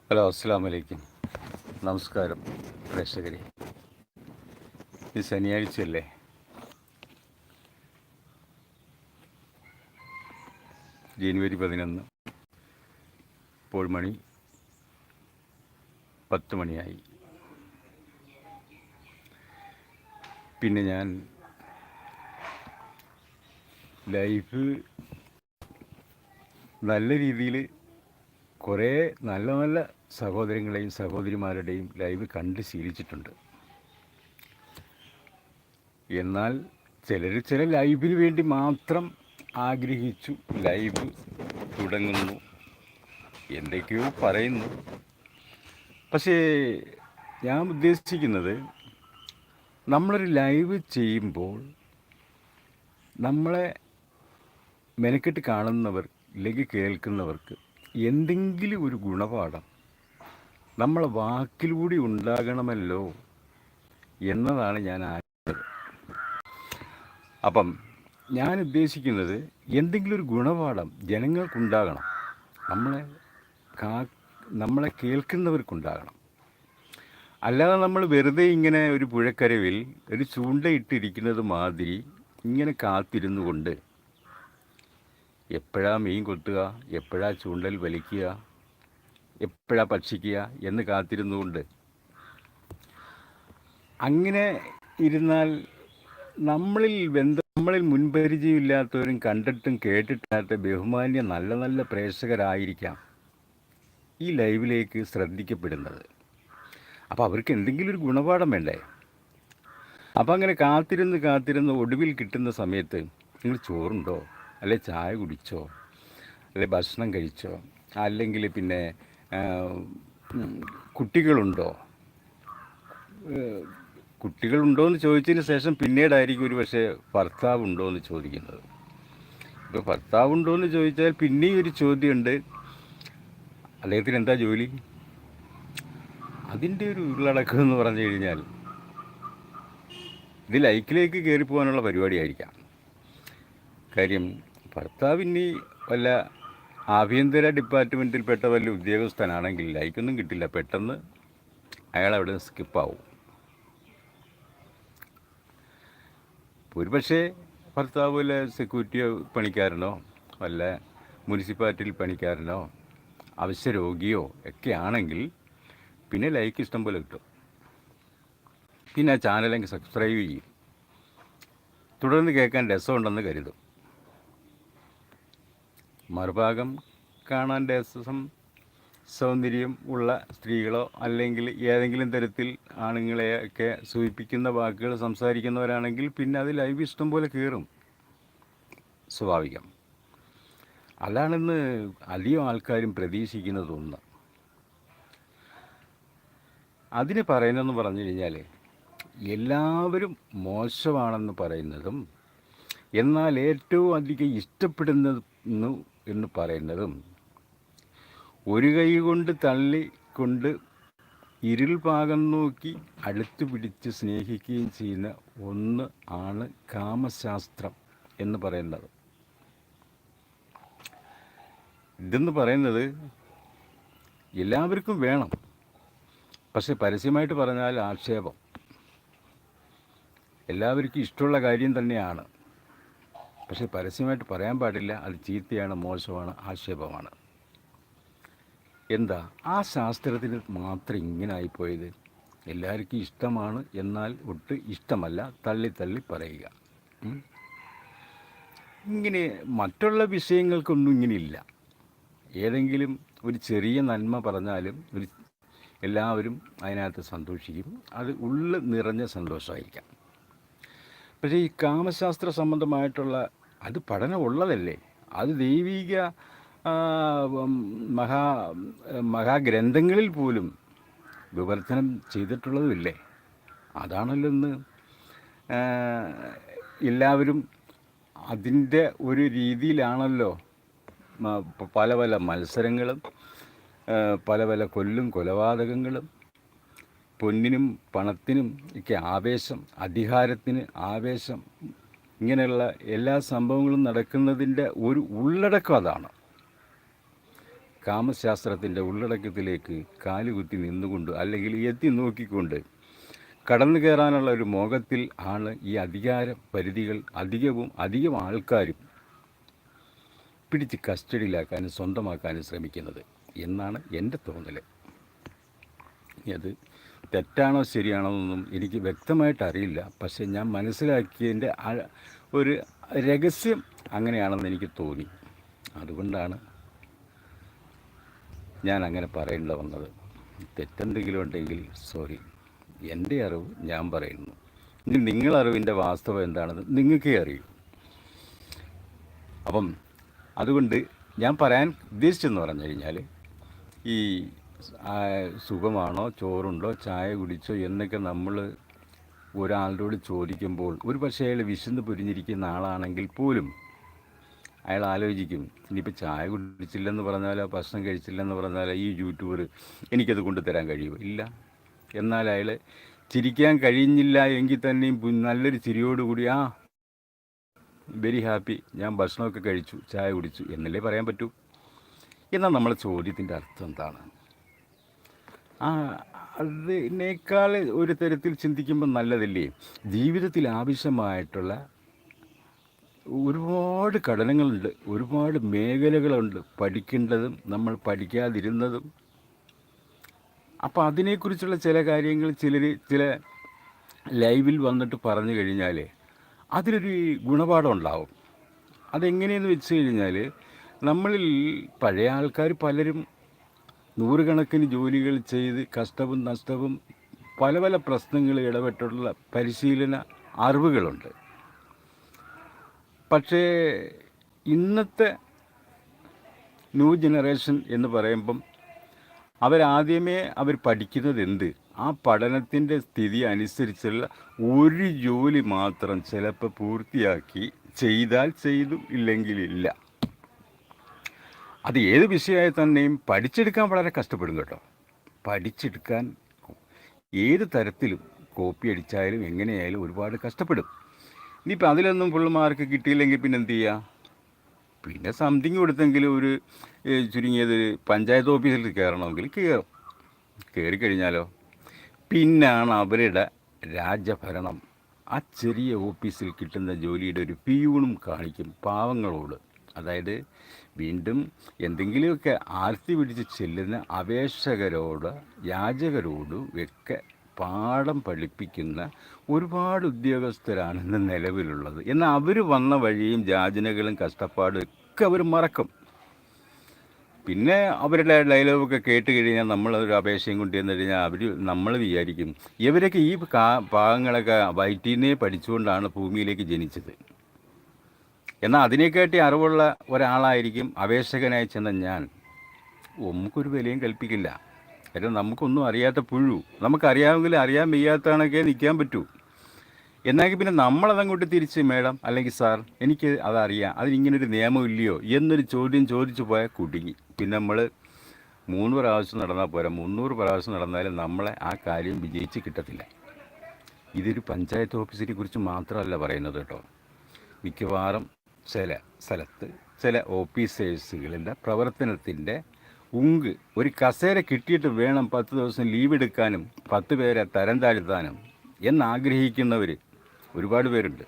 Hello, അസ്സാം വലൈക്കും. നമസ്കാരം പ്രേക്ഷകരെ. ഇത് ശനിയാഴ്ചയല്ലേ? ജനുവരി 11. ഇപ്പോൾ മണി 10 മണിയായി. പിന്നെ ഞാൻ ലൈഫ് നല്ല രീതിയിൽ കുറേ നല്ല നല്ല സഹോദരങ്ങളെയും സഹോദരിമാരുടെയും ലൈവ് കണ്ട് ശീലിച്ചിട്ടുണ്ട്. എന്നാൽ ചില ലൈവിന് വേണ്ടി മാത്രം ആഗ്രഹിച്ചു ലൈവ് തുടങ്ങുന്നു, എന്തൊക്കെയോ പറയുന്നു. പക്ഷേ ഞാൻ ഉദ്ദേശിക്കുന്നത്, നമ്മളൊരു ലൈവ് ചെയ്യുമ്പോൾ നമ്മളെ മെനക്കെട്ട് കാണുന്നവർ ഇല്ലെങ്കിൽ കേൾക്കുന്നവർക്ക് എന്തെങ്കിലും ഒരു ഗുണപാഠം നമ്മളെ വാക്കിലൂടെ ഉണ്ടാകണമല്ലോ എന്നതാണ് ഞാൻ ആഗ്രഹിച്ചത്. അപ്പം ഞാൻ ഉദ്ദേശിക്കുന്നത്, എന്തെങ്കിലും ഒരു ഗുണപാഠം ജനങ്ങൾക്കുണ്ടാകണം, നമ്മളെ കേൾക്കുന്നവർക്കുണ്ടാകണം. അല്ലാതെ നമ്മൾ വെറുതെ ഇങ്ങനെ ഒരു പുഴക്കരവിൽ ഒരു ചൂണ്ടയിട്ടിരിക്കുന്നത് മാതിരി ഇങ്ങനെ കാത്തിരുന്നു കൊണ്ട് എപ്പോഴാ മീൻ കൊത്തുക, എപ്പോഴാ ചൂണ്ടൽ വലിക്കുക, എപ്പോഴാ ഭക്ഷിക്കുക എന്ന് കാത്തിരുന്നുകൊണ്ട് അങ്ങനെ ഇരുന്നാൽ നമ്മളിൽ മുൻപരിചയമില്ലാത്തവരും കണ്ടിട്ടും കേട്ടിട്ടില്ലാത്ത ബഹുമാന്യ നല്ല നല്ല പ്രേക്ഷകരായിരിക്കാം ഈ ലൈവിലേക്ക് ശ്രദ്ധിക്കപ്പെടുന്നത്. അപ്പോൾ അവർക്ക് എന്തെങ്കിലും ഒരു ഗുണപാഠം വേണ്ടേ? അപ്പോൾ അങ്ങനെ കാത്തിരുന്ന് ഒടുവിൽ കിട്ടുന്ന സമയത്ത്, നിങ്ങൾ ചോറുണ്ടോ, അല്ലെ ചായ കുടിച്ചോ, അല്ലെ ഭക്ഷണം കഴിച്ചോ, അല്ലെങ്കിൽ പിന്നെ കുട്ടികളുണ്ടോ എന്ന് ചോദിച്ചതിന് ശേഷം പിന്നീടായിരിക്കും ഒരു പക്ഷേ ഭർത്താവുണ്ടോ എന്ന് ചോദിക്കുന്നത്. ഇപ്പോൾ ഭർത്താവുണ്ടോ എന്ന് ചോദിച്ചാൽ പിന്നെയും ഒരു ചോദ്യമുണ്ട്, അദ്ദേഹത്തിന് എന്താ ജോലി? അതിൻ്റെ ഒരു ഉള്ളടക്കം എന്ന് പറഞ്ഞു കഴിഞ്ഞാൽ ഇത് ലൈക്കിലേക്ക് കയറിപ്പോകാനുള്ള പരിപാടിയായിരിക്കാം. കാര്യം ഭർത്താവിന് വല്ല ആഭ്യന്തര ഡിപ്പാർട്ട്മെൻറ്റിൽപ്പെട്ട വല്ല ഉദ്യോഗസ്ഥനാണെങ്കിൽ ലൈക്കൊന്നും കിട്ടില്ല, പെട്ടെന്ന് അയാളവിടെ സ്കിപ്പാവും. ഒരുപക്ഷെ ഭർത്താവ് വല്ല സെക്യൂരിറ്റി പണിക്കാരനോ വല്ല മുനിസിപ്പാലിറ്റിയിൽ പണിക്കാരനോ അവശ്യ രോഗിയോ ഒക്കെ ആണെങ്കിൽ പിന്നെ ലൈക്ക് ഇഷ്ടം പോലെ കിട്ടും. പിന്നെ ആ ചാനലെങ്കിൽ സബ്സ്ക്രൈബ് ചെയ്യും, തുടർന്ന് കേൾക്കാൻ രസമുണ്ടെന്ന് കരുതും. മറുഭാഗം കാണാൻ രസം, സൗന്ദര്യം ഉള്ള സ്ത്രീകളോ അല്ലെങ്കിൽ ഏതെങ്കിലും തരത്തിൽ ആണുങ്ങളെയൊക്കെ സൂചിപ്പിക്കുന്ന വാക്കുകൾ സംസാരിക്കുന്നവരാണെങ്കിൽ പിന്നെ അത് ലൈവ് ഇഷ്ടം പോലെ കയറും, സ്വാഭാവികം. അതാണെന്ന് അധികം ആൾക്കാരും പ്രതീക്ഷിക്കുന്നതൊന്ന്. അതിന് പറയുന്നതെന്ന് പറഞ്ഞു കഴിഞ്ഞാൽ, എല്ലാവരും മോശമാണെന്ന് പറയുന്നതും എന്നാൽ ഏറ്റവും അധികം ഇഷ്ടപ്പെടുന്നു എന്ന് പറയുന്നതും ഒരു കൈ കൊണ്ട് തള്ളിക്കൊണ്ട് ഇരുൾ ഭാഗം നോക്കി അടുത്ത് പിടിച്ച് സ്നേഹിക്കുകയും ചെയ്യുന്ന ഒന്ന് ആണ് കാമശാസ്ത്രം എന്ന് പറയുന്നത്. ഇതെന്ന് പറയുന്നത് എല്ലാവർക്കും വേണം, പക്ഷെ പരസ്യമായിട്ട് പറഞ്ഞാൽ ആക്ഷേപം. എല്ലാവർക്കും ഇഷ്ടമുള്ള കാര്യം തന്നെയാണ്, പക്ഷെ പരസ്യമായിട്ട് പറയാൻ പാടില്ല, അത് ചീത്തയാണ്, മോശമാണ്, ആക്ഷേപമാണ്. എന്താ ആ ശാസ്ത്രത്തിന് മാത്രം ഇങ്ങനെ ആയിപ്പോയത്? എല്ലാവർക്കും ഇഷ്ടമാണ് എന്നാൽ ഒട്ട് ഇഷ്ടമല്ല, തള്ളി പറയുക. ഇങ്ങനെ മറ്റുള്ള വിഷയങ്ങൾക്കൊന്നും ഇങ്ങനെയില്ല. ഏതെങ്കിലും ഒരു ചെറിയ നന്മ പറഞ്ഞാലും എല്ലാവരും അതിനകത്ത് സന്തോഷിക്കും, അത് ഉള്ളിൽ നിറഞ്ഞ സന്തോഷമായിരിക്കാം. പക്ഷേ ഈ കാമശാസ്ത്ര സംബന്ധമായിട്ടുള്ള അത് പഠനമുള്ളതല്ലേ, അത് ദൈവിക മഹാഗ്രന്ഥങ്ങളിൽ പോലും വിവർത്തനം ചെയ്തിട്ടുള്ളതുമില്ലേ? അതാണല്ലോ ഇന്ന് എല്ലാവരും അതിൻ്റെ ഒരു രീതിയിലാണല്ലോ പല പല മത്സരങ്ങളും പല പല കൊലപാതകങ്ങളും, പൊന്നിനും പണത്തിനും ഒക്കെ ആവേശം, അധികാരത്തിന് ആവേശം, ഇങ്ങനെയുള്ള എല്ലാ സംഭവങ്ങളും നടക്കുന്നതിൻ്റെ ഒരു ഉള്ളടക്കം അതാണ്. കാമശാസ്ത്രത്തിൻ്റെ ഉള്ളടക്കത്തിലേക്ക് കാലുകുത്തി നിന്നുകൊണ്ട് അല്ലെങ്കിൽ എത്തി നോക്കിക്കൊണ്ട് കടന്നു കയറാനുള്ള ഒരു മോഹത്തിൽ ആണ് ഈ അധികാര പരിധികൾ അധികം ആൾക്കാരും പിടിച്ച് കസ്റ്റഡിയിലാക്കാനും സ്വന്തമാക്കാനും ശ്രമിക്കുന്നത് എന്നാണ് എൻ്റെ തോന്നൽ. അത് തെറ്റാണോ ശരിയാണോ എന്നൊന്നും എനിക്ക് വ്യക്തമായിട്ട് അറിയില്ല. പക്ഷേ ഞാൻ മനസ്സിലാക്കിയതിൻ്റെ ഒരു രഹസ്യം അങ്ങനെയാണെന്ന് എനിക്ക് തോന്നി. അതുകൊണ്ടാണ് ഞാൻ അങ്ങനെ പറയേണ്ട വന്നത്. തെറ്റെന്തെങ്കിലും ഉണ്ടെങ്കിൽ സോറി. എൻ്റെ അറിവ് ഞാൻ പറയുന്നു. ഇനി നിങ്ങളറിവിൻ്റെ വാസ്തവം എന്താണെന്ന് നിങ്ങൾക്കേ അറിയൂ. അപ്പം അതുകൊണ്ട് ഞാൻ പറയാൻ ഉദ്ദേശിച്ചെന്ന് പറഞ്ഞു കഴിഞ്ഞാൽ, ഈ സുഖമാണോ, ചോറുണ്ടോ, ചായ കുടിച്ചോ എന്നൊക്കെ നമ്മൾ ഒരാളോട് ചോദിക്കുമ്പോൾ ഒരു പക്ഷേ അയാൾ വിശന്ന് പൊരിഞ്ഞിരിക്കുന്ന ആളാണെങ്കിൽ പോലും അയാൾ ആലോചിക്കും, ഇനിയിപ്പോൾ ചായ കുടിച്ചില്ലെന്ന് പറഞ്ഞാലോ ഭക്ഷണം കഴിച്ചില്ലെന്ന് പറഞ്ഞാലോ ഈ യൂട്യൂബർ എനിക്കത് കൊണ്ടുതരാൻ കഴിയുമോ? ഇല്ല. എന്നാൽ അയാൾ ചിരിക്കാൻ കഴിഞ്ഞില്ല എങ്കിൽ തന്നെയും നല്ലൊരു ചിരിയോടുകൂടി വെരി ഹാപ്പി, ഞാൻ ഭക്ഷണമൊക്കെ കഴിച്ചു, ചായ കുടിച്ചു എന്നല്ലേ പറയാൻ പറ്റൂ. എന്നാൽ നമ്മളെ ചോദ്യത്തിൻ്റെ അർത്ഥം എന്താണ്? അതിനേക്കാൾ ഒരു തരത്തിൽ ചിന്തിക്കുമ്പോൾ നല്ലതല്ലേ, ജീവിതത്തിൽ ആവശ്യമായിട്ടുള്ള ഒരുപാട് ഘടനകളുണ്ട്, ഒരുപാട് മേഖലകളുണ്ട് പഠിക്കേണ്ടതും നമ്മൾ പഠിക്കാതിരുന്നതും. അപ്പോൾ അതിനെക്കുറിച്ചുള്ള ചില കാര്യങ്ങൾ ചില ലൈവിൽ വന്നിട്ട് പറഞ്ഞു കഴിഞ്ഞാൽ അതിലൊരു ഗുണപാഠം ഉണ്ടാവും. അതെങ്ങനെയെന്ന് വെച്ച് കഴിഞ്ഞാൽ, നമ്മളിൽ പഴയ ആൾക്കാർ പലരും നൂറുകണക്കിന് ജോലികൾ ചെയ്ത് കഷ്ടവും നഷ്ടവും പല പല പ്രശ്നങ്ങൾ ഇടപെട്ടുള്ള പരിശീലന അറിവുകളുണ്ട്. പക്ഷേ ഇന്നത്തെ ന്യൂ ജനറേഷൻ എന്ന് പറയുമ്പം അവർ പഠിക്കുന്നത് എന്ത്? ആ പഠനത്തിൻ്റെ സ്ഥിതി അനുസരിച്ചുള്ള ഒരു ജോലി മാത്രം ചിലപ്പോൾ പൂർത്തിയാക്കി ചെയ്താൽ ചെയ്തു, ഇല്ലെങ്കിൽ ഇല്ല. അത് ഏത് വിഷയമായി തന്നെയും പഠിച്ചെടുക്കാൻ വളരെ കഷ്ടപ്പെടും കേട്ടോ. പഠിച്ചെടുക്കാൻ ഏത് തരത്തിലും കോപ്പി അടിച്ചായാലും എങ്ങനെയായാലും ഒരുപാട് കഷ്ടപ്പെടും. ഇനിയിപ്പോൾ അതിലൊന്നും ഫുൾ മാർക്ക് കിട്ടിയില്ലെങ്കിൽ പിന്നെ എന്ത് ചെയ്യുക? പിന്നെ സംതിങ് കൊടുത്തെങ്കിലും ഒരു ചുരുങ്ങിയത് പഞ്ചായത്ത് ഓഫീസിൽ കയറണമെങ്കിൽ കയറിക്കഴിഞ്ഞാലോ പിന്നാണ് അവരുടെ രാജഭരണം. ആ ചെറിയ ഓഫീസിൽ കിട്ടുന്ന ജോലിയുടെ ഒരു പിയൂണും കാണിക്കും പാവങ്ങളോട്. അതായത് വീണ്ടും എന്തെങ്കിലുമൊക്കെ ആർത്തി പിടിച്ച് ചെല്ലുന്ന അപേക്ഷകരോട് യാചകരോടും ഒക്കെ പാഠം പഠിപ്പിക്കുന്ന ഒരുപാട് ഉദ്യോഗസ്ഥരാണ് ഇന്ന് നിലവിലുള്ളത്. എന്നാൽ അവർ വന്ന വഴിയും യാചനകളും കഷ്ടപ്പാടും ഒക്കെ അവർ മറക്കും. പിന്നെ അവരുടെ ഡയലോഗൊക്കെ കേട്ട് കഴിഞ്ഞാൽ നമ്മളൊരു അപേക്ഷയും കൊണ്ട് ചെന്ന് കഴിഞ്ഞാൽ നമ്മൾ വിചാരിക്കും ഇവരൊക്കെ ഈ ഭാഗങ്ങളൊക്കെ വയറ്റിന്നേ പഠിച്ചുകൊണ്ടാണ് ഭൂമിയിലേക്ക് ജനിച്ചത്. എന്നാൽ അതിനെക്കാട്ടി അറിവുള്ള ഒരാളായിരിക്കും അപേക്ഷകനായി ചെന്ന ഞാൻ. നമുക്കൊരു വിലയും കൽപ്പിക്കില്ല. കാരണം നമുക്കൊന്നും അറിയാത്ത പുഴു. നമുക്കറിയാമെങ്കിലും അറിയാൻ വയ്യാത്തതാണൊക്കെ നിൽക്കാൻ പറ്റൂ. എന്നാങ്കിൽ പിന്നെ നമ്മളതങ്ങോട്ട് തിരിച്ച് മേഡം അല്ലെങ്കിൽ സാർ എനിക്ക് അതറിയാം, അതിനിങ്ങനൊരു നിയമം ഇല്ലയോ എന്നൊരു ചോദ്യം ചോദിച്ചു പോയാൽ കുടുങ്ങി. പിന്നെ നമ്മൾ 3 പ്രാവശ്യം നടന്നാൽ പോരാ, 300 പ്രാവശ്യം നടന്നാലും നമ്മളെ ആ കാര്യം വിജയിച്ച് കിട്ടത്തില്ല. ഇതൊരു പഞ്ചായത്ത് ഓഫീസിനെ കുറിച്ച് മാത്രമല്ല പറയുന്നത് കേട്ടോ. മിക്കവാറും ചില സ്ഥലത്ത് ചില ഓഫീസേഴ്സുകളുടെ പ്രവർത്തനത്തിൻ്റെ ഒരു കസേര കിട്ടിയിട്ട് വേണം 10 ദിവസം ലീവ് എടുക്കാനും 10 പേരെ തരം താഴ്ത്താനും എന്നാഗ്രഹിക്കുന്നവർ ഒരുപാട് പേരുണ്ട്.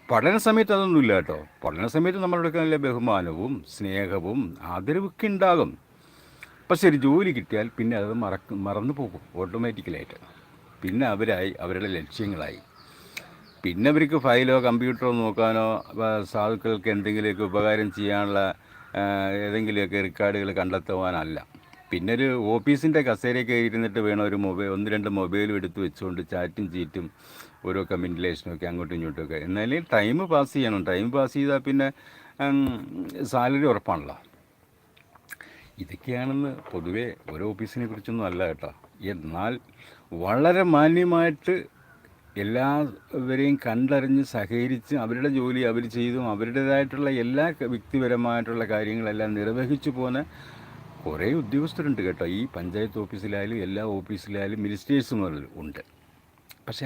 പഠന സമയത്ത് അതൊന്നുമില്ല കേട്ടോ. പഠന സമയത്ത് നമ്മളോടൊക്കെ നല്ല ബഹുമാനവും സ്നേഹവും ആദരവൊക്കെ ഉണ്ടാകും. പക്ഷെ ഒരു ജോലി കിട്ടിയാൽ പിന്നെ അത് മറന്നു പോകും ഓട്ടോമാറ്റിക്കലായിട്ട്. പിന്നെ അവരുടെ ലക്ഷ്യങ്ങളായി. പിന്നെ അവർക്ക് ഫയലോ കമ്പ്യൂട്ടറോ നോക്കാനോ സാധുക്കൾക്ക് എന്തെങ്കിലുമൊക്കെ ഉപകാരം ചെയ്യാനുള്ള ഏതെങ്കിലുമൊക്കെ റെക്കോർഡുകൾ കണ്ടെത്തുവാനല്ല. പിന്നെ ഒരു ഓഫീസിൻ്റെ കസേരയൊക്കെ ഇരുന്നിട്ട് വേണം ഒരു 1-2 മൊബൈലും എടുത്ത് വെച്ചുകൊണ്ട് ചാറ്റും ചീറ്റും ഓരോ കമ്മ്യൂണിക്കേഷനൊക്കെ അങ്ങോട്ടും ഇങ്ങോട്ടുമൊക്കെ. എന്നാലും ടൈം പാസ് ചെയ്യണം. ടൈം പാസ് ചെയ്താൽ പിന്നെ സാലറി ഉറപ്പാണല്ലോ. ഇതൊക്കെയാണെന്ന് പൊതുവേ ഓരോ ഓഫീസിനെ കുറിച്ചൊന്നും അല്ല കേട്ടോ. എന്നാൽ വളരെ മാന്യമായിട്ട് എല്ലാവരെയും കണ്ടറിഞ്ഞ് സഹകരിച്ച് അവരുടെ ജോലി അവർ ചെയ്തും അവരുടേതായിട്ടുള്ള എല്ലാ വ്യക്തിപരമായിട്ടുള്ള കാര്യങ്ങളെല്ലാം നിർവഹിച്ചു പോകുന്ന കുറേ ഉദ്യോഗസ്ഥരുണ്ട് കേട്ടോ. ഈ പഞ്ചായത്ത് ഓഫീസിലായാലും എല്ലാ ഓഫീസിലായാലും മിനിസ്റ്റേഴ്സ് മുതൽ ഉണ്ട്. പക്ഷെ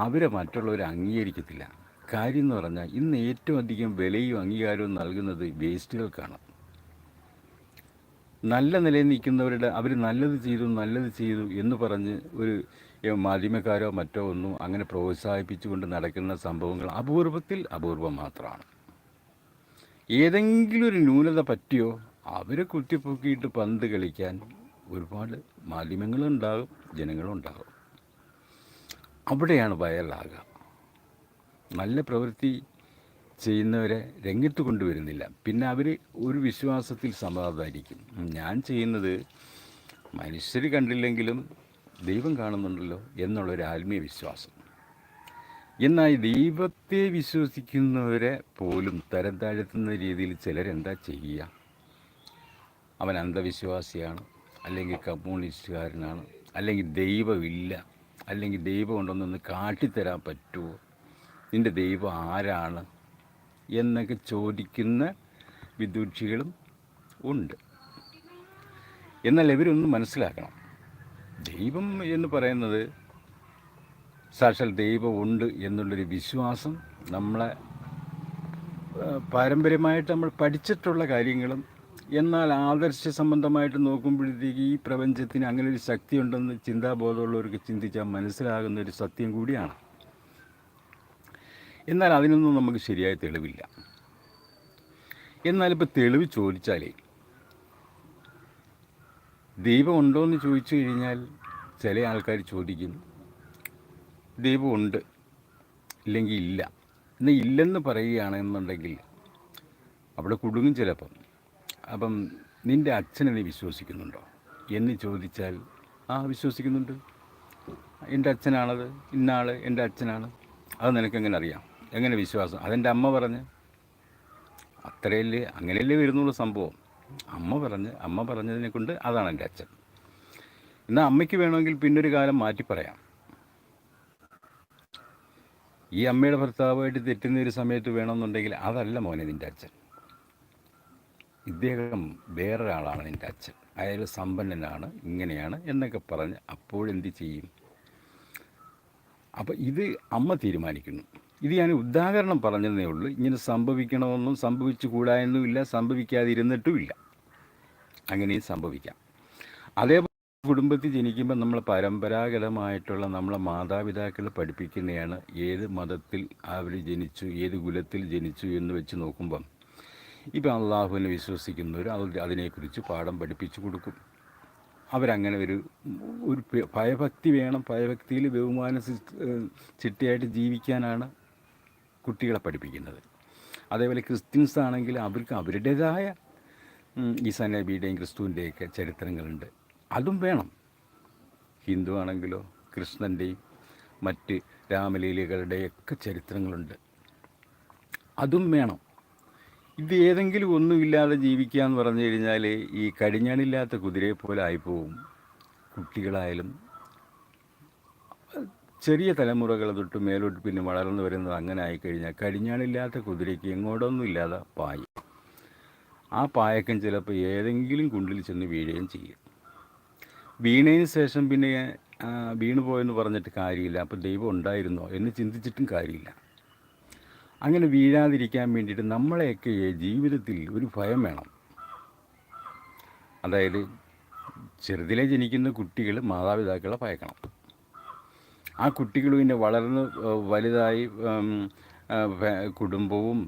അവരെ മറ്റുള്ളവർ അംഗീകരിക്കത്തില്ല. കാര്യം എന്ന് പറഞ്ഞാൽ ഇന്ന് ഏറ്റവും അധികം വിലയും അംഗീകാരവും നൽകുന്നത് വേസ്റ്റുകൾക്കാണ്. നല്ല നിലയിൽ നിൽക്കുന്നവരുടെ അവർ നല്ലത് ചെയ്തു എന്ന് പറഞ്ഞ് ഒരു മാധ്യമക്കാരോ മറ്റോ ഒന്നും അങ്ങനെ പ്രോത്സാഹിപ്പിച്ചുകൊണ്ട് നടക്കുന്ന സംഭവങ്ങൾ അപൂർവത്തിൽ അപൂർവം മാത്രമാണ്. ഏതെങ്കിലും ഒരു ന്യൂനത പറ്റിയോ അവരെ കുത്തിപ്പൊക്കിയിട്ട് പന്ത് കളിക്കാൻ ഒരുപാട് മാധ്യമങ്ങളുണ്ടാകും, ജനങ്ങളുണ്ടാകും. അവിടെയാണ് വൈറലാകുക. നല്ല പ്രവൃത്തി ചെയ്യുന്നവരെ രംഗത്ത് കൊണ്ടുവരുന്നില്ല. പിന്നെ അവർ ഒരു വിശ്വാസത്തിൽ സമാധാനിക്കും, ഞാൻ ചെയ്യുന്നത് മനുഷ്യർ കണ്ടില്ലെങ്കിലും ദൈവം കാണുന്നുണ്ടല്ലോ എന്നുള്ളൊരു ആത്മീയ വിശ്വാസം. എന്നാൽ ദൈവത്തെ വിശ്വസിക്കുന്നവരെ പോലും തരം താഴ്ത്തുന്ന രീതിയിൽ ചിലരെന്താ ചെയ്യുക? അവൻ അന്ധവിശ്വാസിയാണ്, അല്ലെങ്കിൽ കമ്മ്യൂണിസ്റ്റുകാരനാണ്, അല്ലെങ്കിൽ ദൈവമില്ല, അല്ലെങ്കിൽ ദൈവം ഉണ്ടെന്നൊന്ന് കാട്ടിത്തരാൻ പറ്റുമോ, നിൻ്റെ ദൈവം ആരാണ് എന്നൊക്കെ ചോദിക്കുന്ന വിദൂഷികളും ഉണ്ട്. എന്നാൽ ഇവരൊന്നും മനസ്സിലാക്കണം, ദൈവം എന്ന് പറയുന്നത് സാക്ഷാൽ ദൈവമുണ്ട് എന്നുള്ളൊരു വിശ്വാസം നമ്മളെ പാരമ്പര്യമായിട്ട് നമ്മൾ പഠിച്ചിട്ടുള്ള കാര്യങ്ങളും, എന്നാൽ ആദർശ സംബന്ധമായിട്ട് നോക്കുമ്പോഴത്തേക്ക് ഈ പ്രപഞ്ചത്തിന് അങ്ങനെ ഒരു ശക്തി ഉണ്ടെന്ന് ചിന്താബോധമുള്ളവർക്ക് ചിന്തിച്ചാൽ മനസ്സിലാകുന്ന ഒരു സത്യം കൂടിയാണ്. എന്നാൽ അതിനൊന്നും നമുക്ക് ശരിയായ തെളിവില്ല. എന്നാലിപ്പോൾ തെളിവ് ചോദിച്ചാലേ, ദൈവം ഉണ്ടോ എന്ന് ചോദിച്ചു കഴിഞ്ഞാൽ ചില ആൾക്കാർ ചോദിക്കും ദൈവമുണ്ട്, ഇല്ലെങ്കിൽ ഇല്ല. എന്നാൽ ഇല്ലെന്ന് പറയുകയാണെന്നുണ്ടെങ്കിൽ അവിടെ കുടുങ്ങും ചിലപ്പം. അപ്പം നിൻ്റെ അച്ഛനെ നീ വിശ്വസിക്കുന്നുണ്ടോ എന്ന് ചോദിച്ചാൽ, വിശ്വസിക്കുന്നുണ്ട്, എൻ്റെ അച്ഛനാണത്, ഇന്നാൾ എൻ്റെ അച്ഛനാണ്. അത് നിനക്കെങ്ങനെ അറിയാം? എങ്ങനെ വിശ്വാസം? അതെൻ്റെ അമ്മ പറഞ്ഞ്. അത്രയല്ലേ, അങ്ങനെയല്ലേ വരുന്നുള്ള സംഭവം. അമ്മ പറഞ്ഞതിനെ കൊണ്ട് അതാണ് എൻ്റെ അച്ഛൻ. എന്നാൽ അമ്മയ്ക്ക് വേണമെങ്കിൽ പിന്നൊരു കാലം മാറ്റി പറയാം, ഈ അമ്മയുടെ ഭർത്താവായിട്ട് തെറ്റുന്ന ഒരു സമയത്ത് വേണമെന്നുണ്ടെങ്കിൽ അതല്ല മോനെ നിൻ്റെ അച്ഛൻ, ഇദ്ദേഹം വേറൊരാളാണ് നിൻ്റെ അച്ഛൻ, അയാൾ സമ്പന്നനാണ്, ഇങ്ങനെയാണ് എന്നൊക്കെ പറഞ്ഞ് അപ്പോഴെന്ത് ചെയ്യും? അപ്പോൾ ഇത് അമ്മ തീരുമാനിക്കുന്നു. ഇത് ഞാൻ ഉദാഹരണം പറഞ്ഞതേ ഉള്ളൂ. ഇങ്ങനെ സംഭവിക്കണമെന്നും സംഭവിച്ചു കൂടായെന്നുമില്ല, സംഭവിക്കാതിരുന്നിട്ടുമില്ല, അങ്ങനെയും സംഭവിക്കാം. അതേപോലെ കുടുംബത്തിൽ ജനിക്കുമ്പോൾ നമ്മൾ പരമ്പരാഗതമായിട്ടുള്ള നമ്മളെ മാതാപിതാക്കൾ പഠിപ്പിക്കുന്നതാണ് ഏത് മതത്തിൽ അവർ ജനിച്ചു, ഏത് കുലത്തിൽ ജനിച്ചു എന്ന് വെച്ച് നോക്കുമ്പം ഇപ്പം അള്ളാഹുവിനെ വിശ്വസിക്കുന്നവർ അതിനെക്കുറിച്ച് പാഠം പഠിപ്പിച്ചു കൊടുക്കും. അവരങ്ങനെ ഒരു ഭയഭക്തി വേണം, ഭയഭക്തിയിൽ ബഹുമാന ചിട്ടയായിട്ട് ജീവിക്കാനാണ് കുട്ടികളെ പഠിപ്പിക്കുന്നത്. അതേപോലെ ക്രിസ്ത്യൻസ് ആണെങ്കിൽ അവർക്ക് അവരുടേതായ ഈസാ നബിയുടെയും ക്രിസ്തുവിൻ്റെയൊക്കെ ചരിത്രങ്ങളുണ്ട്, അതും വേണം. ഹിന്ദു ആണെങ്കിലോ കൃഷ്ണൻ്റെയും മറ്റ് രാമലീലകളുടെയൊക്കെ ചരിത്രങ്ങളുണ്ട്, അതും വേണം. ഇത് ഏതെങ്കിലും ഒന്നുമില്ലാതെ ജീവിക്കുക എന്ന് പറഞ്ഞു കഴിഞ്ഞാൽ ഈ കടിഞ്ഞാണില്ലാത്ത കുതിരയെ പോലെ ആയിപ്പോവും. കുട്ടികളായാലും ചെറിയ തലമുറകൾ തൊട്ട് മേലോട്ട് പിന്നെ വളർന്നു വരുന്നത് അങ്ങനെ ആയിക്കഴിഞ്ഞാൽ കടിഞ്ഞാണില്ലാത്ത കുതിരയ്ക്ക് എങ്ങോട്ടൊന്നും ഇല്ലാതെ പായും. ആ പായക്കം ചിലപ്പോൾ ഏതെങ്കിലും കുണ്ടിൽ ചെന്ന് വീഴുകയും ചെയ്യും. വീണതിന് ശേഷം പിന്നെ വീണു പോയെന്ന് പറഞ്ഞിട്ട് കാര്യമില്ല, അപ്പോൾ ദൈവം ഉണ്ടായിരുന്നോ എന്ന് ചിന്തിച്ചിട്ടും കാര്യമില്ല. അങ്ങനെ വീഴാതിരിക്കാൻ വേണ്ടിയിട്ട് നമ്മളെയൊക്കെ ജീവിതത്തിൽ ഒരു ഭയം വേണം. അതായത് ചെറുതിലെ ജനിക്കുന്ന കുട്ടികൾ മാതാപിതാക്കളെ ഭയക്കണം. ആ കുട്ടികൾ പിന്നെ വളർന്ന് വലുതായി കുടുംബവും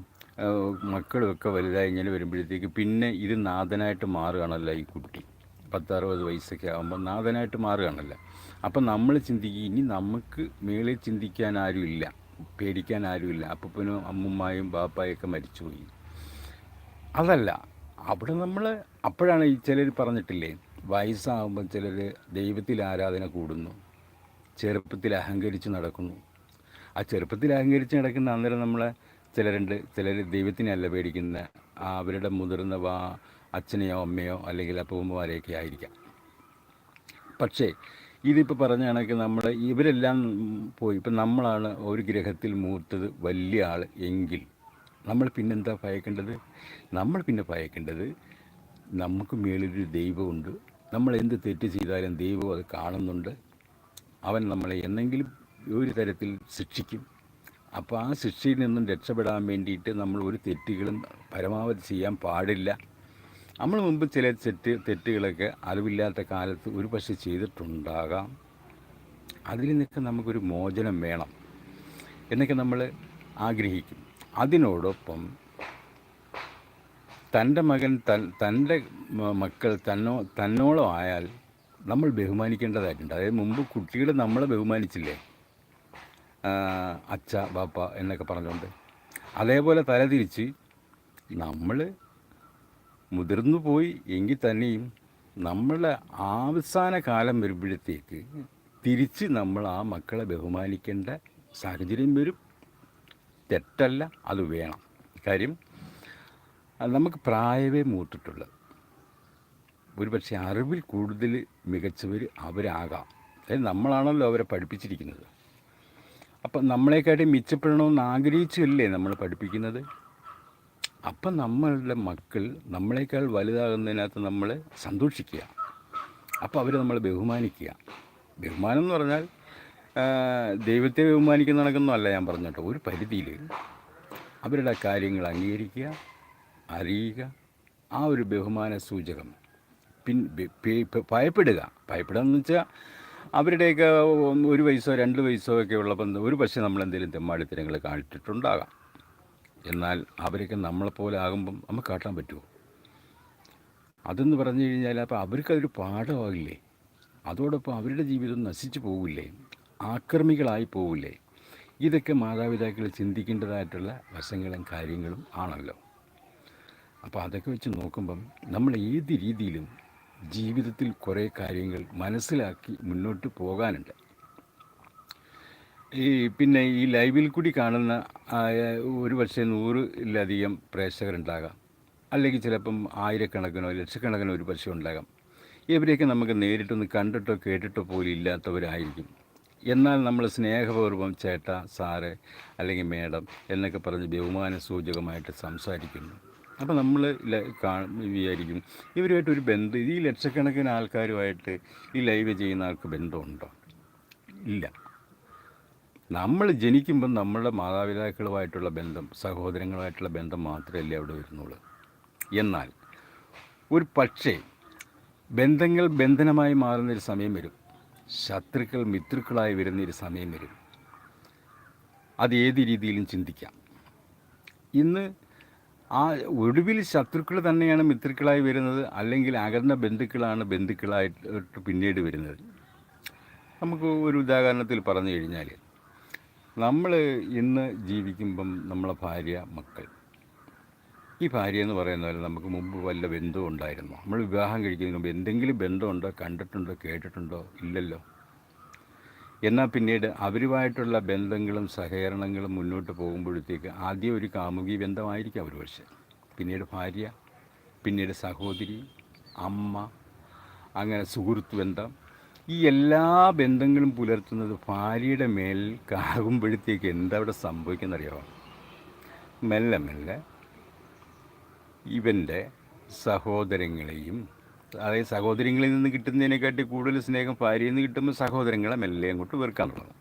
മക്കളുമൊക്കെ വലുതായി ഇങ്ങനെ വരുമ്പോഴത്തേക്ക് പിന്നെ ഇത് നാഥനായിട്ട് മാറുകയാണല്ലോ ഈ കുട്ടി. 10-60 വയസ്സൊക്കെ ആകുമ്പോൾ നാഥനായിട്ട് മാറുകയാണല്ലോ. അപ്പം നമ്മൾ ചിന്തിക്കും ഇനി നമുക്ക് മേളിൽ ചിന്തിക്കാൻ ആരുമില്ല, പേടിക്കാൻ ആരുമില്ല, അപ്പനും അമ്മുമ്മായും ബാപ്പായൊക്കെ മരിച്ചുപോയി. അതല്ല, അവിടെ നമ്മൾ അപ്പോഴാണ് ഈ ചിലർ പറഞ്ഞിട്ടില്ലേ, വയസ്സാകുമ്പോൾ ചിലർ ദൈവത്തിൽ ആരാധന കൂടുന്നു, ചെറുപ്പത്തിൽ അഹങ്കരിച്ച് നടക്കുന്നു. ആ ചെറുപ്പത്തിൽ അഹങ്കരിച്ച് നടക്കുന്ന അന്നേരം നമ്മളെ ചിലർ ദൈവത്തിനല്ല പേടിക്കുന്ന അവരുടെ മുതിർന്ന അച്ഛനെയോ അമ്മയോ അല്ലെങ്കിൽ അപ്പൂമ്മമാരെയൊക്കെ ആയിരിക്കാം. പക്ഷേ ഇതിപ്പോൾ പറഞ്ഞ കണക്ക് ഇവരെല്ലാം പോയി, ഇപ്പം നമ്മളാണ് ഒരു ഗ്രഹത്തിൽ മൂത്തത് വലിയ ആൾ എങ്കിൽ നമ്മൾ പിന്നെന്താ ഭയക്കേണ്ടത്? നമ്മൾ പിന്നെ ഭയക്കേണ്ടത് നമുക്ക് മേളിലൊരു ദൈവമുണ്ട്, നമ്മൾ എന്ത് തെറ്റ് ചെയ്താലും ദൈവം അത് കാണുന്നുണ്ട്, അവൻ നമ്മളെ എന്നെങ്കിലും ഒരു തരത്തിൽ ശിക്ഷിക്കും. അപ്പോൾ ആ ശിക്ഷയിൽ നിന്നും രക്ഷപ്പെടാൻ വേണ്ടിയിട്ട് നമ്മൾ ഒരു തെറ്റുകളും പരമാവധി ചെയ്യാൻ പാടില്ല. നമ്മൾ മുമ്പ് ചില തെറ്റുകളൊക്കെ അറിവില്ലാത്ത കാലത്ത് ഒരു പക്ഷേ ചെയ്തിട്ടുണ്ടാകാം. അതിൽ നിന്നൊക്കെ നമുക്കൊരു മോചനം വേണം എന്നൊക്കെ നമ്മൾ ആഗ്രഹിക്കും. അതിനോടൊപ്പം തൻ്റെ മകൻ തൻ്റെ മക്കൾ തന്നോളം ആയാൽ നമ്മൾ ബഹുമാനിക്കേണ്ടതായിട്ടുണ്ട്. അതായത് മുമ്പ് കുട്ടികൾ നമ്മളെ ബഹുമാനിച്ചില്ലേ, അച്ഛ ബാപ്പ എന്നൊക്കെ പറഞ്ഞുകൊണ്ട്. അതേപോലെ തലതിരിച്ച് നമ്മൾ മുതിർന്നു പോയി എങ്കിൽ തന്നെയും നമ്മളെ അവസാന കാലം വരുമ്പോഴത്തേക്ക് തിരിച്ച് നമ്മൾ ആ മക്കളെ ബഹുമാനിക്കേണ്ട സാഹചര്യം വരും. തെറ്റല്ല, അത് വേണം. കാര്യം നമുക്ക് പ്രായമേ മൂത്തിട്ടുള്ളത്, ഒരുപക്ഷെ അറിവിൽ കൂടുതൽ മികച്ചവർ അവരാകാം. അതായത് നമ്മളാണല്ലോ അവരെ പഠിപ്പിച്ചിരിക്കുന്നത്. അപ്പം നമ്മളെക്കാട്ടി മെച്ചപ്പെടണമെന്ന് ആഗ്രഹിച്ചല്ലേ നമ്മൾ പഠിപ്പിക്കുന്നത്. അപ്പം നമ്മളുടെ മക്കൾ നമ്മളെക്കാൾ വലുതാകുന്നതിനകത്ത് നമ്മൾ സന്തോഷിക്കുക. അപ്പോൾ അവർ നമ്മളെ ബഹുമാനിക്കുക. ബഹുമാനം എന്ന് പറഞ്ഞാൽ ദൈവത്തെ ബഹുമാനിക്കുന്ന കണക്കൊന്നും അല്ല ഞാൻ പറഞ്ഞിട്ടോ. ഒരു പരിധിയിൽ അവരുടെ കാര്യങ്ങൾ അംഗീകരിക്കുക, അറിയുക, ആ ഒരു ബഹുമാന സൂചകം. ഭയപ്പെടുക എന്ന് വെച്ചാൽ അവരുടെയൊക്കെ 1 വയസ്സോ 2 വയസ്സോ ഒക്കെ ഉള്ളപ്പം ഒരു പക്ഷേ നമ്മളെന്തെങ്കിലും തെമ്മാടിത്തരങ്ങൾ കാണിച്ചിട്ടുണ്ടാകാം. എന്നാൽ അവരൊക്കെ നമ്മളെപ്പോലെ ആകുമ്പം നമുക്ക് കാട്ടാൻ പറ്റുമോ? അതെന്ന് പറഞ്ഞു കഴിഞ്ഞാൽ അപ്പോൾ അവർക്കതൊരു പാഠമാകില്ലേ? അതോടൊപ്പം അവരുടെ ജീവിതം നശിച്ചു പോവില്ലേ? ആക്രമികളായി പോവില്ലേ? ഇതൊക്കെ മാതാപിതാക്കൾ ചിന്തിക്കേണ്ടതായിട്ടുള്ള വശങ്ങളും കാര്യങ്ങളും ആണല്ലോ. അപ്പോൾ അതൊക്കെ വെച്ച് നോക്കുമ്പം നമ്മൾ ഏത് രീതിയിലും ജീവിതത്തിൽ കുറേ കാര്യങ്ങൾ മനസ്സിലാക്കി മുന്നോട്ട് പോകാനുണ്ട്. പിന്നെ ഈ ലൈവിൽ കൂടി കാണുന്ന ഒരു പക്ഷേ 100-ലധികം പ്രേക്ഷകരുണ്ടാകാം, അല്ലെങ്കിൽ ചിലപ്പം ആയിരക്കണക്കിനോ ലക്ഷക്കണക്കിനോ ഒരു പക്ഷേ ഉണ്ടാകാം. ഇവരെയൊക്കെ നമുക്ക് നേരിട്ടൊന്ന് കണ്ടിട്ടോ കേട്ടിട്ടോ പോലും ഇല്ലാത്തവരായിരിക്കും. എന്നാൽ നമ്മൾ സ്നേഹപൂർവ്വം ചേട്ടാ, സാറ് അല്ലെങ്കിൽ മേഡം എന്നൊക്കെ പറഞ്ഞ് ബഹുമാന സൂചകമായിട്ട് സംസാരിക്കുന്നു. അപ്പോൾ നമ്മൾ വിചാരിക്കും ഇവരുമായിട്ട് ഒരു ബന്ധം, ഈ ലക്ഷക്കണക്കിന് ആൾക്കാരുമായിട്ട് ഈ ലൈവ് ചെയ്യുന്ന ആൾക്ക് ബന്ധമുണ്ടോ? ഇല്ല. നമ്മൾ ജനിക്കുമ്പം നമ്മളുടെ മാതാപിതാക്കളുമായിട്ടുള്ള ബന്ധം, സഹോദരങ്ങളുമായിട്ടുള്ള ബന്ധം മാത്രമല്ലേ അവിടെ വരുന്നുള്ളൂ. എന്നാൽ ഒരു പക്ഷേ ബന്ധങ്ങൾ ബന്ധനമായി മാറുന്നൊരു സമയം വരും, ശത്രുക്കൾ മിത്രുക്കളായി വരുന്നൊരു സമയം വരും. അത് ഏത് രീതിയിലും ചിന്തിക്കാം. ഇന്ന് ആ ഒടുവിൽ ശത്രുക്കൾ തന്നെയാണ് മിത്രുക്കളായി വരുന്നത്, അല്ലെങ്കിൽ അകന്ന ബന്ധുക്കളാണ് ബന്ധുക്കളായിട്ട് പിന്നീട് വരുന്നത്. നമുക്ക് ഒരു ഉദാഹരണത്തിൽ പറഞ്ഞു കഴിഞ്ഞാൽ, നമ്മൾ ഇന്ന് ജീവിക്കുമ്പം നമ്മളെ ഭാര്യ, മക്കൾ, ഈ ഭാര്യ എന്ന് പറയുന്നവരെ നമുക്ക് മുമ്പ് വല്ല ബന്ധവും ഉണ്ടായിരുന്നു? നമ്മൾ വിവാഹം കഴിക്കുന്നതിന് മുമ്പ് എന്തെങ്കിലും ബന്ധമുണ്ടോ, കണ്ടിട്ടുണ്ടോ, കേട്ടിട്ടുണ്ടോ? ഇല്ലല്ലോ. എന്നാൽ പിന്നീട് അവരുമായിട്ടുള്ള ബന്ധങ്ങളും സഹകരണങ്ങളും മുന്നോട്ട് പോകുമ്പോഴത്തേക്ക് ആദ്യം ഒരു കാമുകി ബന്ധമായിരിക്കും അവർ, പക്ഷേ പിന്നീട് ഭാര്യ, പിന്നീട് സഹോദരി, അമ്മ, അങ്ങനെ സുഹൃത്ത് ബന്ധം. ഈ എല്ലാ ബന്ധങ്ങളും പുലർത്തുന്നത് ഭാര്യയുടെ മേൽക്കാകുമ്പോഴത്തേക്ക് എന്താ അവിടെ സംഭവിക്കുന്നറിയാമോ? മെല്ലെ മെല്ലെ ഇവൻ്റെ സഹോദരങ്ങളെയും, അതായത് സഹോദരങ്ങളിൽ നിന്ന് കിട്ടുന്നതിനെക്കാട്ടി കൂടുതൽ സ്നേഹം ഭാര്യയിൽ നിന്ന് കിട്ടുമ്പോൾ സഹോദരങ്ങളെ മെല്ലെ അങ്ങോട്ട് വെറുക്കാൻ തുടങ്ങും.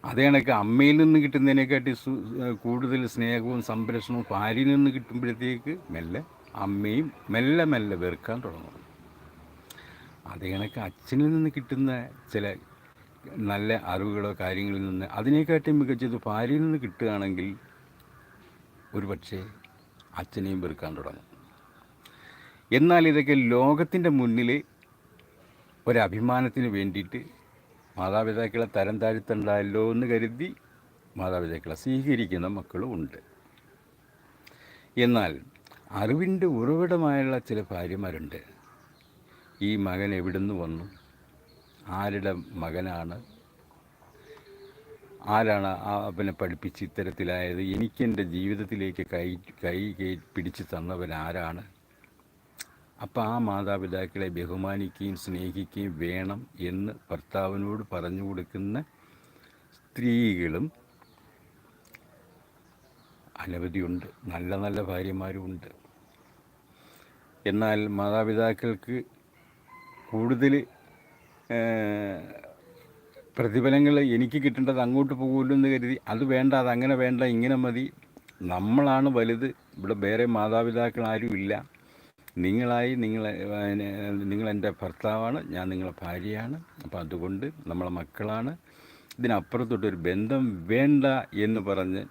അതേ കണക്ക് അമ്മയിൽ നിന്ന് കിട്ടുന്നതിനെക്കാട്ടി കൂടുതൽ സ്നേഹവും സംരക്ഷണവും ഭാര്യയിൽ നിന്ന് കിട്ടുമ്പോഴത്തേക്ക് മെല്ലെ അമ്മയും മെല്ലെ മെല്ലെ വെറുക്കാൻ തുടങ്ങും. അതേ കണക്ക് അച്ഛനിൽ നിന്ന് കിട്ടുന്ന ചില നല്ല അറിവുകളോ കാര്യങ്ങളിൽ നിന്ന് അതിനെക്കാട്ടി മികച്ചത് ഭാര്യയിൽ നിന്ന് കിട്ടുകയാണെങ്കിൽ ഒരു പക്ഷേ അച്ഛനെയും വെറുക്കാൻ തുടങ്ങും. എന്നാൽ ഇതൊക്കെ ലോകത്തിൻ്റെ മുന്നിൽ ഒരഭിമാനത്തിന് വേണ്ടിയിട്ട് മാതാപിതാക്കളെ തരം താഴ്ത്തണ്ടല്ലോ എന്ന് കരുതി മാതാപിതാക്കളെ സ്വീകരിക്കുന്ന മക്കളും ഉണ്ട്. എന്നാൽ അറിവിൻ്റെ ഉറവിടമായുള്ള ചില ഭാര്യമാരുണ്ട്. ഈ മകൻ എവിടുന്ന് വന്നു, ആരുടെ മകനാണ്, ആരാണ് അവനെ പഠിപ്പിച്ച് ഇത്തരത്തിലായത്, എനിക്കെൻ്റെ ജീവിതത്തിലേക്ക് കൈ പിടിച്ച് തന്നവനാരാണ്? അപ്പോൾ ആ മാതാപിതാക്കളെ ബഹുമാനിക്കുകയും സ്നേഹിക്കുകയും വേണം എന്ന് ഭർത്താവിനോട് പറഞ്ഞു കൊടുക്കുന്ന സ്ത്രീകളും അനവധിയുണ്ട്. നല്ല നല്ല ഭാര്യമാരുമുണ്ട്. എന്നാൽ മാതാപിതാക്കൾക്ക് കൂടുതൽ പ്രതിഫലങ്ങൾ എനിക്ക് കിട്ടേണ്ടത് അങ്ങോട്ട് പോകുമല്ലോ എന്ന് കരുതി അത് വേണ്ട, അതങ്ങനെ വേണ്ട, ഇങ്ങനെ മതി, നമ്മളാണ് വലുത്. ഇവിടെ വേറെ മാതാപിതാക്കൾ ആരുമില്ല. നിങ്ങളെൻ്റെ ഭർത്താവാണ്, ഞാൻ നിങ്ങളെ ഭാര്യയാണ്. അപ്പം അതുകൊണ്ട് നമ്മളെ മക്കളാണ്. ഇതിനപ്പുറത്തോട്ടൊരു ബന്ധം വേണ്ട എന്ന് പറഞ്ഞ്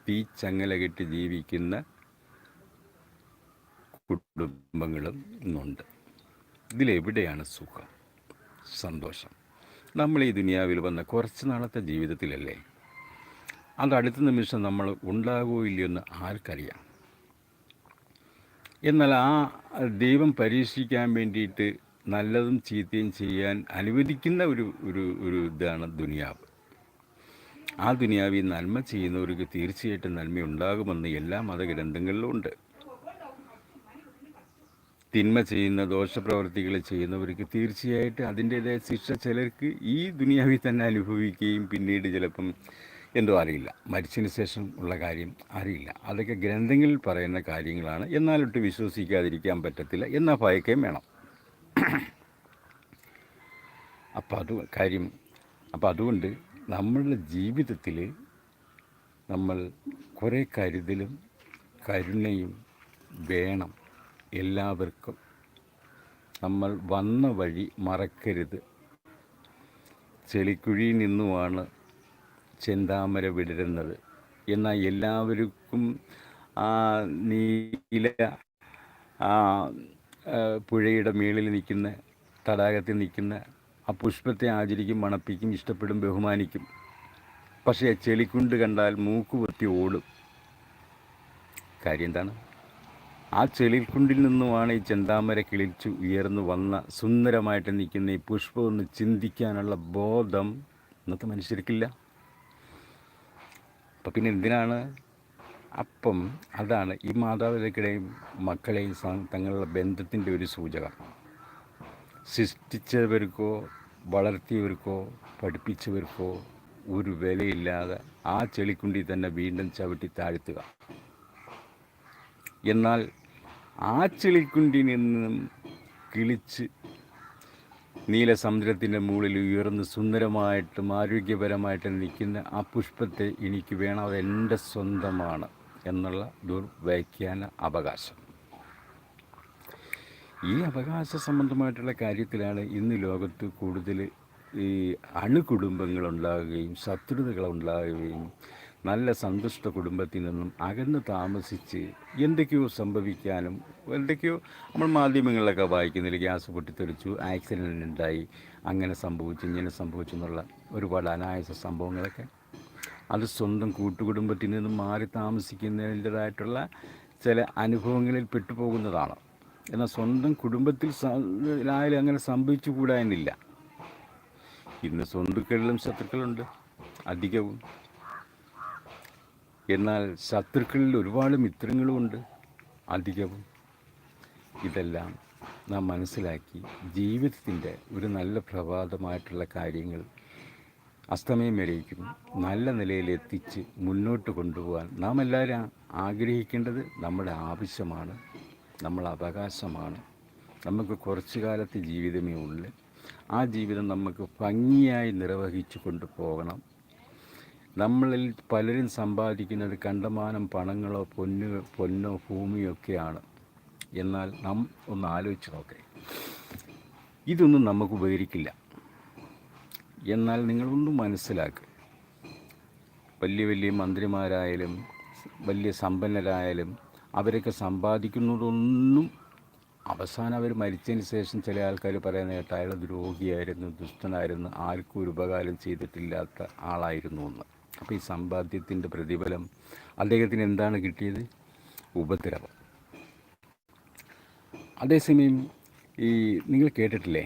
തീച്ചങ്ങല കെട്ടി ജീവിക്കുന്ന കുടുംബങ്ങളും ഇന്നുണ്ട്. ഇതിലെവിടെയാണ് സുഖം, സന്തോഷം? നമ്മൾ ഈ ദുനിയാവിൽ വന്ന കുറച്ച് നാളത്തെ ജീവിതത്തിലല്ലേ. അത് അടുത്ത നിമിഷം നമ്മൾ ഉണ്ടാകുമോ ഇല്ലയോ എന്ന് ആർക്കറിയാം. എന്നാൽ ആ ദൈവം പരീക്ഷിക്കാൻ വേണ്ടിയിട്ട് നല്ലതും ചീത്തയും ചെയ്യാൻ അനുവദിക്കുന്ന ഒരു ഇതാണ് ദുനിയാവ്. ആ ദുനിയാവിൽ നന്മ ചെയ്യുന്നവർക്ക് തീർച്ചയായിട്ടും നന്മയുണ്ടാകുമെന്ന് എല്ലാ മതഗ്രന്ഥങ്ങളിലും ഉണ്ട്. തിന്മ ചെയ്യുന്ന ദോഷപ്രവർത്തികൾ ചെയ്യുന്നവർക്ക് തീർച്ചയായിട്ടും അതിൻ്റേതായ ശിക്ഷ ചിലർക്ക് ഈ ദുനിയാവിൽ തന്നെ അനുഭവിക്കുകയും പിന്നീട് ചിലപ്പം എന്തോ അറിയില്ല, മരിച്ചതിന് ശേഷം ഉള്ള കാര്യം അറിയില്ല. അതൊക്കെ ഗ്രന്ഥങ്ങളിൽ പറയുന്ന കാര്യങ്ങളാണ്. എന്നാലൊട്ട് വിശ്വസിക്കാതിരിക്കാൻ പറ്റത്തില്ല, എന്നാൽ ഭയക്കുകയും വേണം. അപ്പം അതുകൊണ്ട് നമ്മളുടെ ജീവിതത്തിൽ നമ്മൾ കുറേ കരുതലും കരുണയും വേണം എല്ലാവർക്കും. നമ്മൾ വന്ന വഴി മറക്കരുത്. ചെളിക്കുഴിയിൽ നിന്നുമാണ് ചെന്താമര വിടരുന്നത്. എന്നാൽ എല്ലാവർക്കും നീല പുഴയുടെ മേളിൽ നിൽക്കുന്ന, തടാകത്തിൽ നിൽക്കുന്ന ആ പുഷ്പത്തെ ആചരിക്കും, മണപ്പിക്കും, ഇഷ്ടപ്പെടും, ബഹുമാനിക്കും. പക്ഷേ ചെളിക്കുണ്ട് കണ്ടാൽ മൂക്കുപൊത്തി ഓടും. കാര്യം എന്താണ്? ആ ചെളിക്കുണ്ടിൽ നിന്നുമാണ് ഈ ചെന്താമര കിളിച്ചു ഉയർന്നു വന്ന സുന്ദരമായിട്ട് നിൽക്കുന്ന ഈ പുഷ്പം ഒന്ന് ചിന്തിക്കാനുള്ള ബോധം ഇന്നത്തെ മനുഷ്യർക്കില്ല. അപ്പം പിന്നെ എന്തിനാണ്? അപ്പം അതാണ് ഈ മാതാപിതാക്കളെയും മക്കളെയും തങ്ങളുടെ ബന്ധത്തിൻ്റെ ഒരു സൂചകം. സൃഷ്ടിച്ചവർക്കോ വളർത്തിയവർക്കോ പഠിപ്പിച്ചവർക്കോ ഒരു വിലയില്ലാതെ ആ ചെളിക്കുണ്ടിൽ തന്നെ വീണ്ടും ചവിട്ടി താഴ്ത്തുക. എന്നാൽ ആ ചെളിക്കുണ്ടിൽ നിന്നും കിളിച്ച് നീലസമുദ്രത്തിൻ്റെ മുകളിൽ ഉയർന്ന് സുന്ദരമായിട്ടും ആരോഗ്യപരമായിട്ടും നിൽക്കുന്ന ആ പുഷ്പത്തെ എനിക്ക് വേണം, അതെൻ്റെ സ്വന്തമാണ് എന്നുള്ള ദുർവ്യാഖ്യാന അവകാശം. ഈ അവകാശ സംബന്ധമായിട്ടുള്ള കാര്യത്തിലാണ് ഇന്ന് ലോകത്ത് കൂടുതൽ ഈ അണുകുടുംബങ്ങളുണ്ടാകുകയും ശത്രുതകളുണ്ടാകുകയും നല്ല സന്തുഷ്ട കുടുംബത്തിൽ നിന്നും അകന്ന് താമസിച്ച് എന്തൊക്കെയോ സംഭവിക്കാനും, എന്തൊക്കെയോ നമ്മൾ മാധ്യമങ്ങളിലൊക്കെ വായിക്കുന്നില്ല, ഗ്യാസ് പൊട്ടിത്തെറിച്ചു, ആക്സിഡൻ്റ് ഉണ്ടായി, അങ്ങനെ സംഭവിച്ചു, ഇങ്ങനെ സംഭവിച്ചു എന്നുള്ള ഒരുപാട് അനായാസ സംഭവങ്ങളൊക്കെ. അത് സ്വന്തം കൂട്ടുകുടുംബത്തിൽ നിന്നും മാറി താമസിക്കുന്നതിൻ്റേതായിട്ടുള്ള ചില അനുഭവങ്ങളിൽ പെട്ടുപോകുന്നതാണ്. എന്നാൽ സ്വന്തം കുടുംബത്തിൽ ആയാലും അങ്ങനെ സംഭവിച്ചു കൂടാനില്ല. ഇന്ന് സ്വന്തക്കളിലും ശത്രുക്കളുണ്ട് അധികവും. എന്നാൽ ശത്രുക്കളിൽ ഒരുപാട് മിത്രങ്ങളുമുണ്ട് അധികവും. ഇതെല്ലാം നാം മനസ്സിലാക്കി ജീവിതത്തിൻ്റെ ഒരു നല്ല പ്രഭാതമായിട്ടുള്ള കാര്യങ്ങൾ അസ്തമയം വരേക്കും നല്ല നിലയിൽ എത്തിച്ച് മുന്നോട്ട് കൊണ്ടുപോകാൻ നാം എല്ലാവരും ആഗ്രഹിക്കേണ്ടത് നമ്മുടെ ആവശ്യമാണ്, നമ്മളെ അവകാശമാണ്. നമുക്ക് കുറച്ചു കാലത്തെ ജീവിതമേ ഉള്ളൂ. ആ ജീവിതം നമുക്ക് ഭംഗിയായി നിർവഹിച്ചു കൊണ്ടുപോകണം. നമ്മളിൽ പലരും സമ്പാദിക്കുന്നത് കണ്ടമാനം പണങ്ങളോ പൊന്നോ ഭൂമിയോ ഒക്കെയാണ്. എന്നാൽ നാം ഒന്ന് ആലോചിച്ച് നോക്കേ, ഇതൊന്നും നമുക്ക് ഉപകരിക്കില്ല. എന്നാൽ നിങ്ങളൊന്നും മനസ്സിലാക്കുക, വലിയ വലിയ മന്ത്രിമാരായാലും വലിയ സമ്പന്നരായാലും അവരൊക്കെ സമ്പാദിക്കുന്നതൊന്നും അവസാനം അവർ മരിച്ചതിന് ശേഷം ചില ആൾക്കാർ പറയുന്ന കേട്ട അയാൾ ദ്രോഹിയായിരുന്നു, ദുഷ്ടനായിരുന്നു, ആർക്കും ഒരു ഉപകാരം ചെയ്തിട്ടില്ലാത്ത ആളായിരുന്നു എന്ന്. അപ്പോൾ ഈ സമ്പാദ്യത്തിൻ്റെ പ്രതിഫലം അദ്ദേഹത്തിന് എന്താണ് കിട്ടിയത്? ഉപദ്രവം. അതേസമയം ഈ നിങ്ങൾ കേട്ടിട്ടില്ലേ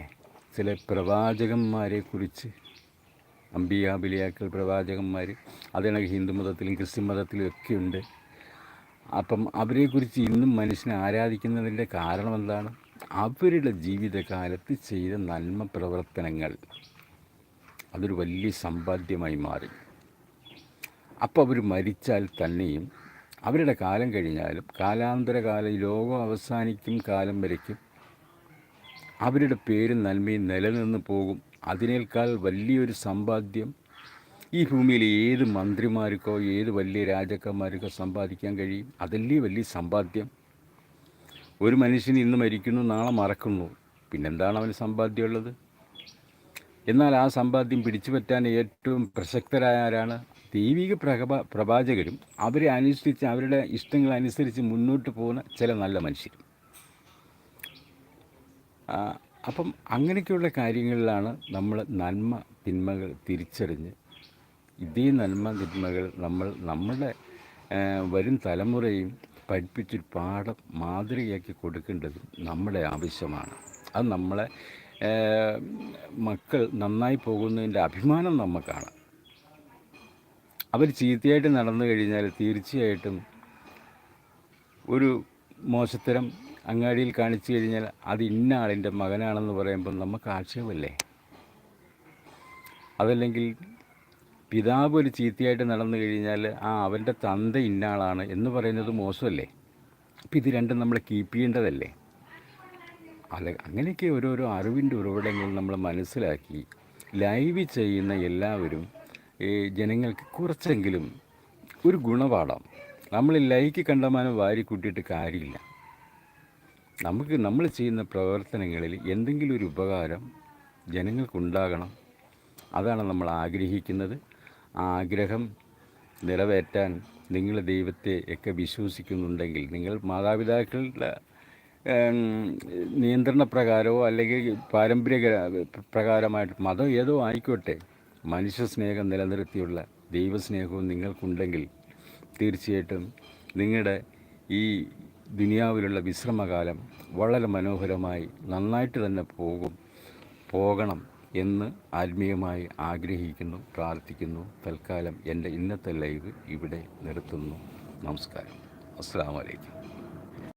ചില പ്രവാചകന്മാരെ കുറിച്ച്, അമ്പിയാബിലിയാക്കൾ പ്രവാചകന്മാർ, അതിനൊക്കെ ഹിന്ദു മതത്തിലും ക്രിസ്ത്യൻ മതത്തിലും ഒക്കെ ഉണ്ട്. അപ്പം അവരെക്കുറിച്ച് ഇന്നും മനുഷ്യനെ ആരാധിക്കുന്നതിൻ്റെ കാരണം എന്താണ്? അവരുടെ ജീവിതകാലത്ത് ചെയ്ത നന്മ പ്രവർത്തനങ്ങൾ അതൊരു വലിയ സമ്പാദ്യമായി മാറി. അപ്പോൾ അവർ മരിച്ചാൽ തന്നെയും അവരുടെ കാലം കഴിഞ്ഞാലും കാലാന്തരകാലം ലോകം അവസാനിക്കും കാലം വരയ്ക്കും അവരുടെ പേരും നന്മയും നിലനിന്ന് പോകും. അതിനേക്കാൾ വലിയൊരു സമ്പാദ്യം ഈ ഭൂമിയിൽ ഏത് മന്ത്രിമാർക്കോ ഏത് വലിയ രാജാക്കന്മാർക്കോ സമ്പാദിക്കാൻ കഴിയും? അതല്ലേ വലിയ സമ്പാദ്യം. ഒരു മനുഷ്യൻ ഇന്ന് മരിക്കുന്നു, നാളെ മറക്കുന്നു, പിന്നെന്താണ് അവന് സമ്പാദ്യമുള്ളത്? എന്നാൽ ആ സമ്പാദ്യം പിടിച്ചു പറ്റാൻ ഏറ്റവും പ്രസക്തരായ ആരാണ്? ദൈവിക പ്രവാചകരും അവരെ അനുസരിച്ച് അവരുടെ ഇഷ്ടങ്ങളനുസരിച്ച് മുന്നോട്ട് പോകുന്ന ചില നല്ല മനുഷ്യർ. അപ്പം അങ്ങനെയൊക്കെയുള്ള കാര്യങ്ങളിലാണ് നമ്മൾ നന്മ തിന്മകൾ തിരിച്ചറിഞ്ഞ് ഇതേ നന്മ തിന്മകൾ നമ്മുടെ വരും തലമുറയും പഠിപ്പിച്ചൊരു പാഠം മാതൃകയാക്കി കൊടുക്കേണ്ടത് നമ്മുടെ ആവശ്യമാണ്. അത് നമ്മളെ മക്കൾ നന്നായി പോകുന്നതിൻ്റെ അഭിമാനം നമുക്കാണ്. അവർ ചീത്തയായിട്ട് നടന്നു കഴിഞ്ഞാൽ തീർച്ചയായിട്ടും ഒരു മോശത്തരം അങ്ങാടിയിൽ കാണിച്ചു കഴിഞ്ഞാൽ അത് ഇന്ന ആളിൻ്റെ മകനാണെന്ന് പറയുമ്പോൾ നമുക്ക് ആക്ഷേപമല്ലേ? അതല്ലെങ്കിൽ പിതാവ് ഒരു ചീത്തയായിട്ട് നടന്നു കഴിഞ്ഞാൽ അവൻ്റെ തന്ത ഇന്ന ആളാണ് എന്ന് പറയുന്നത് മോശമല്ലേ? അപ്പം ഇത് രണ്ടും നമ്മൾ കീപ്പ് ചെയ്യേണ്ടതല്ലേ? അങ്ങനെയൊക്കെ ഓരോരോ അറിവിൻ്റെ ഉറവിടങ്ങൾ നമ്മൾ മനസ്സിലാക്കി ലൈവ് ചെയ്യുന്ന എല്ലാവരും ജനങ്ങൾക്ക് കുറച്ചെങ്കിലും ഒരു ഗുണപാഠം. നമ്മൾ ലൈക്ക് കണ്ടമാനം വാരി കൂട്ടിയിട്ട് കാര്യമില്ല. നമ്മൾ ചെയ്യുന്ന പ്രവർത്തനങ്ങളിൽ എന്തെങ്കിലും ഒരു ഉപകാരം ജനങ്ങൾക്കുണ്ടാകണം. അതാണ് നമ്മൾ ആഗ്രഹിക്കുന്നത്. ആ ആഗ്രഹം നിറവേറ്റാൻ നിങ്ങൾ ദൈവത്തെ ഒക്കെ വിശ്വസിക്കുന്നുണ്ടെങ്കിൽ, നിങ്ങൾ മാതാപിതാക്കളുടെ നിയന്ത്രണ പ്രകാരമോ അല്ലെങ്കിൽ പാരമ്പര്യ പ്രകാരമായിട്ട് മതം ഏതോ ആയിക്കോട്ടെ, മനുഷ്യ സ്നേഹം നിലനിർത്തിയുള്ള ദൈവസ്നേഹവും നിങ്ങൾക്കുണ്ടെങ്കിൽ തീർച്ചയായിട്ടും നിങ്ങളുടെ ഈ ദുനിയാവിലുള്ള വിശ്രമകാലം വളരെ മനോഹരമായി നന്നായിട്ട് തന്നെ പോകണം എന്ന് ആത്മീയമായി ആഗ്രഹിക്കുന്നു, പ്രാർത്ഥിക്കുന്നു. തൽക്കാലം എൻ്റെ ഇന്നത്തെ ലൈവ് ഇവിടെ നിർത്തുന്നു. നമസ്കാരം. അസ്സലാമു അലൈക്കും.